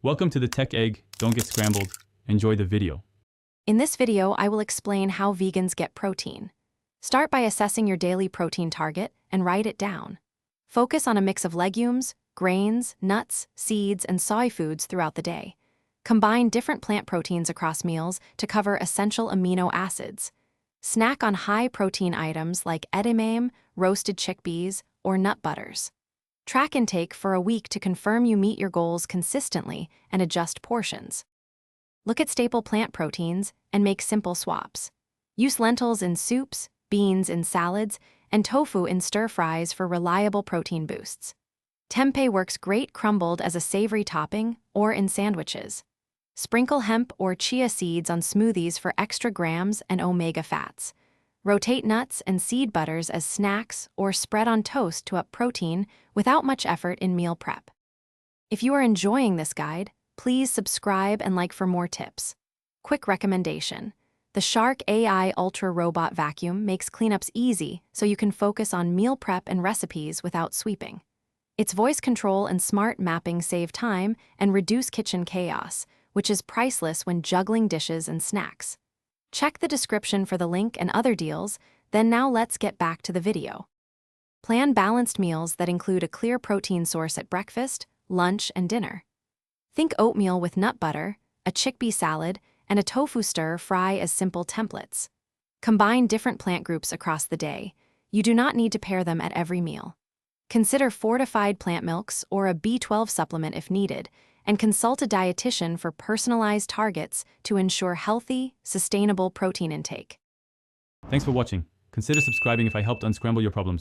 Welcome to the Tech Egg. Don't get scrambled. Enjoy the video. In this video, I will explain how vegans get protein. Start by assessing your daily protein target and write it down. Focus on a mix of legumes, grains, nuts, seeds, and soy foods throughout the day. Combine different plant proteins across meals to cover essential amino acids. Snack on high-protein items like edamame, roasted chickpeas, or nut butters. Track intake for a week to confirm you meet your goals consistently and adjust portions. Look at staple plant proteins and make simple swaps. Use lentils in soups, beans in salads, and tofu in stir-fries for reliable protein boosts. Tempeh works great crumbled as a savory topping or in sandwiches. Sprinkle hemp or chia seeds on smoothies for extra grams and omega fats. Rotate nuts and seed butters as snacks or spread on toast to up protein without much effort in meal prep. If you are enjoying this guide, please subscribe and like for more tips. Quick recommendation: the Shark AI Ultra Robot Vacuum makes cleanups easy so you can focus on meal prep and recipes without sweeping. Its voice control and smart mapping save time and reduce kitchen chaos, which is priceless when juggling dishes and snacks. Check the description for the link and other deals, then now let's get back to the video. Plan balanced meals that include a clear protein source at breakfast, lunch, and dinner. Think oatmeal with nut butter, a chickpea salad, and a tofu stir-fry as simple templates. Combine different plant groups across the day. You do not need to pair them at every meal. Consider fortified plant milks or a B12 supplement if needed, and consult a dietitian for personalized targets to ensure healthy, sustainable protein intake. Thanks for watching. Consider subscribing if I helped unscramble your problems.